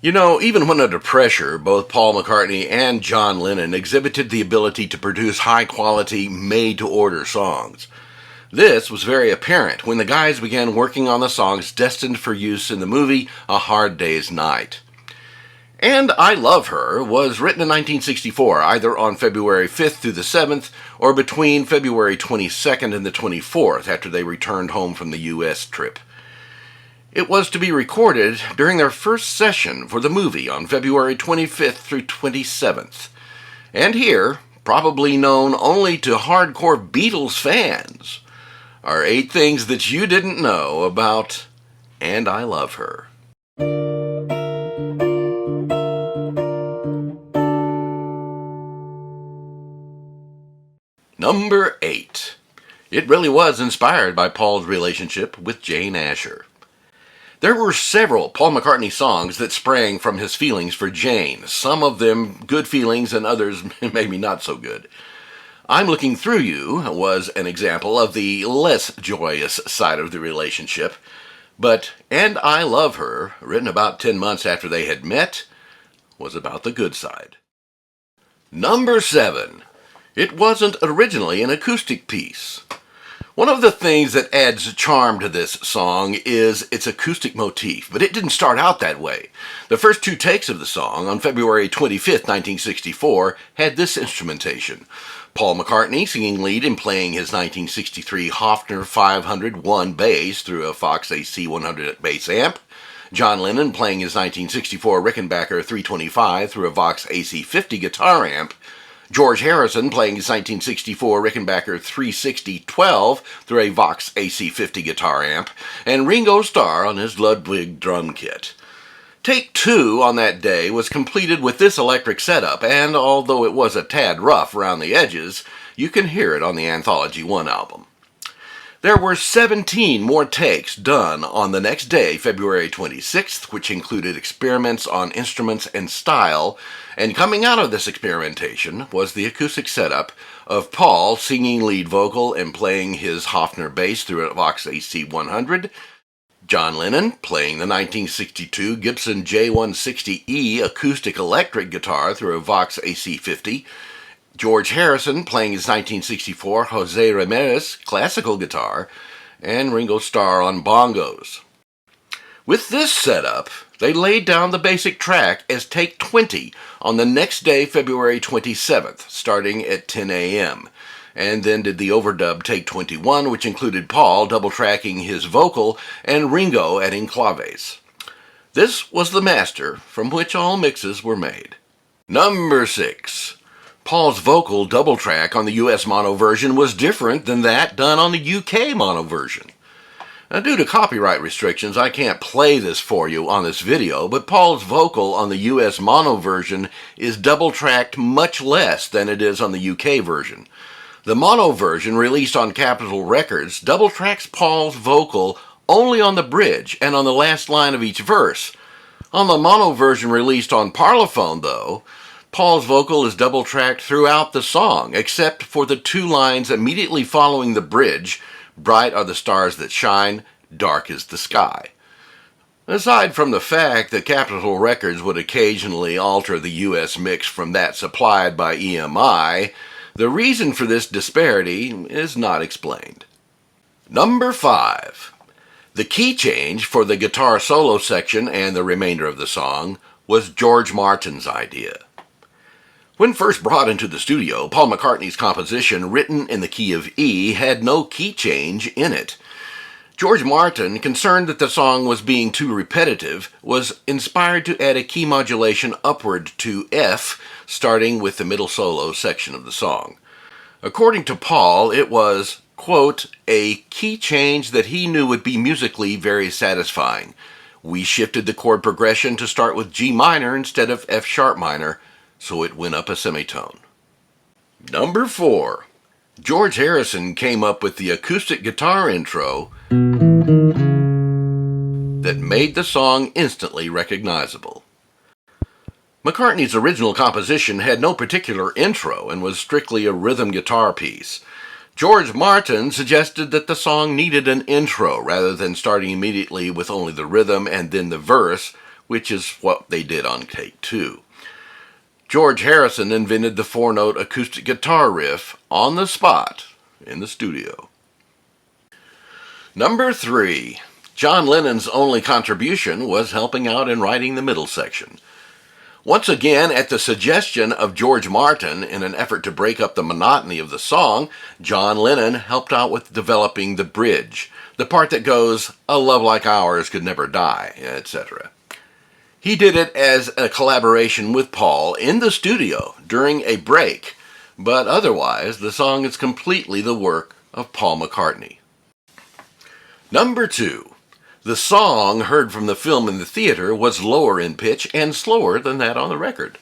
You know, even when under pressure, both Paul McCartney and John Lennon exhibited the ability to produce high quality, made to order songs. This was very apparent when the guys began working on the songs destined for use in the movie A Hard Day's Night. And I Love Her was written in 1964, either on February 5th through the 7th, or between February 22nd and the 24th after they returned home from the U.S. trip. It was to be recorded during their first session for the movie on February 25th through 27th. And here, probably known only to hardcore Beatles fans, are 8 things that you didn't know about And I Love Her. Number 8. It really was inspired by Paul's relationship with Jane Asher. There were several Paul McCartney songs that sprang from his feelings for Jane, some of them good feelings and others maybe not so good. I'm Looking Through You was an example of the less joyous side of the relationship, but And I Love Her, written about 10 months after they had met, was about the good side. Number 7. It wasn't originally an acoustic piece. One of the things that adds charm to this song is its acoustic motif, but it didn't start out that way. The first 2 takes of the song, on February 25th, 1964, had this instrumentation. Paul McCartney singing lead and playing his 1963 Hofner 501 bass through a Fox AC 100 bass amp. John Lennon playing his 1964 Rickenbacker 325 through a Vox AC 50 guitar amp. George Harrison playing his 1964 Rickenbacker 360-12 through a Vox AC50 guitar amp, and Ringo Starr on his Ludwig drum kit. Take 2 on that day was completed with this electric setup, and although it was a tad rough around the edges, you can hear it on the Anthology 1 album. There were 17 more takes done on the next day, February 26th, which included experiments on instruments and style, and coming out of this experimentation was the acoustic setup of Paul singing lead vocal and playing his Hofner bass through a Vox AC 100, John Lennon playing the 1962 Gibson J160E acoustic electric guitar through a Vox AC 50, George Harrison playing his 1964 Jose Ramirez classical guitar, and Ringo Starr on bongos. With this setup, they laid down the basic track as take 20 on the next day, February 27th, starting at 10 a.m., and then did the overdub take 21, which included Paul double-tracking his vocal and Ringo adding claves. This was the master from which all mixes were made. Number 6. Paul's vocal double track on the US mono version was different than that done on the UK mono version. Now, due to copyright restrictions, I can't play this for you on this video, but Paul's vocal on the US mono version is double tracked much less than it is on the UK version. The mono version, released on Capitol Records, double tracks Paul's vocal only on the bridge and on the last line of each verse. On the mono version released on Parlophone, though, Paul's vocal is double-tracked throughout the song, except for the 2 lines immediately following the bridge, "Bright are the stars that shine, dark is the sky." Aside from the fact that Capitol Records would occasionally alter the U.S. mix from that supplied by EMI, the reason for this disparity is not explained. Number 5. The key change for the guitar solo section and the remainder of the song was George Martin's idea. When first brought into the studio, Paul McCartney's composition, written in the key of E, had no key change in it. George Martin, concerned that the song was being too repetitive, was inspired to add a key modulation upward to F, starting with the middle solo section of the song. According to Paul, it was, quote, a key change that he knew would be musically very satisfying. We shifted the chord progression to start with G minor instead of F sharp minor, so it went up a semitone. Number 4. George Harrison came up with the acoustic guitar intro that made the song instantly recognizable. McCartney's original composition had no particular intro and was strictly a rhythm guitar piece. George Martin suggested that the song needed an intro rather than starting immediately with only the rhythm and then the verse, which is what they did on take 2. George Harrison invented the 4-note acoustic guitar riff on the spot in the studio. Number 3. John Lennon's only contribution was helping out in writing the middle section. Once again, at the suggestion of George Martin, in an effort to break up the monotony of the song, John Lennon helped out with developing the bridge, the part that goes, "A love like ours could never die," etc. He did it as a collaboration with Paul in the studio during a break, but otherwise the song is completely the work of Paul McCartney. Number 2. The song heard from the film in the theater was lower in pitch and slower than that on the record.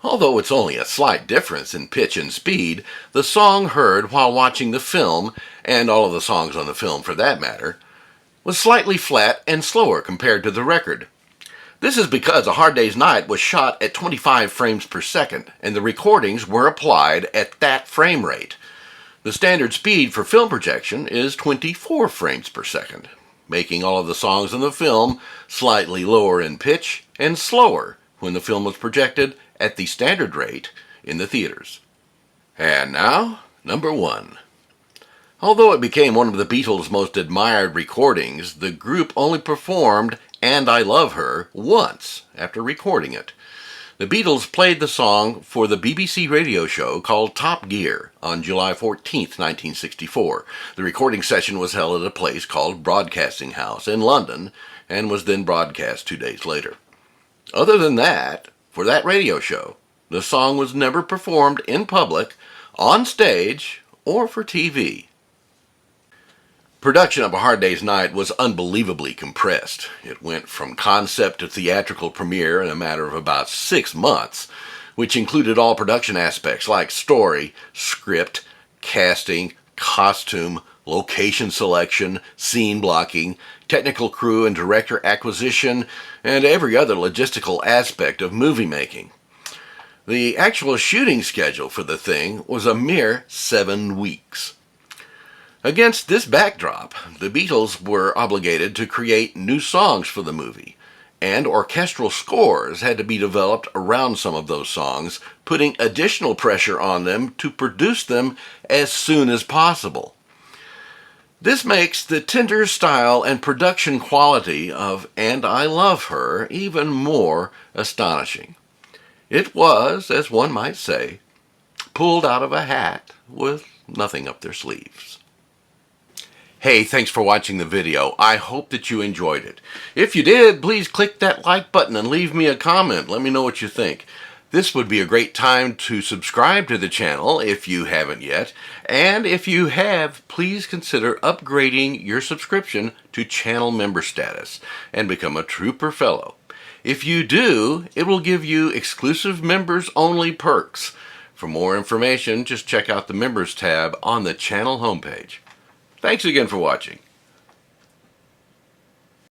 Although it's only a slight difference in pitch and speed, the song heard while watching the film, and all of the songs on the film for that matter, was slightly flat and slower compared to the record. This is because A Hard Day's Night was shot at 25 frames per second, and the recordings were applied at that frame rate. The standard speed for film projection is 24 frames per second, making all of the songs in the film slightly lower in pitch and slower when the film was projected at the standard rate in the theaters. And now, number 1. Although it became one of the Beatles' most admired recordings, the group only performed "And I Love Her" once after recording it. The Beatles played the song for the BBC radio show called Top Gear on July 14, 1964. The recording session was held at a place called Broadcasting House in London and was then broadcast 2 days later. Other than that, for that radio show, the song was never performed in public, on stage, or for TV. Production of A Hard Day's Night was unbelievably compressed. It went from concept to theatrical premiere in a matter of about 6 months, which included all production aspects like story, script, casting, costume, location selection, scene blocking, technical crew and director acquisition, and every other logistical aspect of movie making. The actual shooting schedule for the thing was a mere 7 weeks. Against this backdrop, the Beatles were obligated to create new songs for the movie, and orchestral scores had to be developed around some of those songs, putting additional pressure on them to produce them as soon as possible. This makes the tender style and production quality of "And I Love Her" even more astonishing. It was, as one might say, pulled out of a hat with nothing up their sleeves. Hey, thanks for watching the video. I hope that you enjoyed it. If you did, please click that like button and leave me a comment. Let me know what you think. This would be a great time to subscribe to the channel if you haven't yet. And if you have, please consider upgrading your subscription to channel member status and become a Trooper Fellow. If you do, it will give you exclusive members-only perks. For more information, just check out the Members tab on the channel homepage. Thanks again for watching.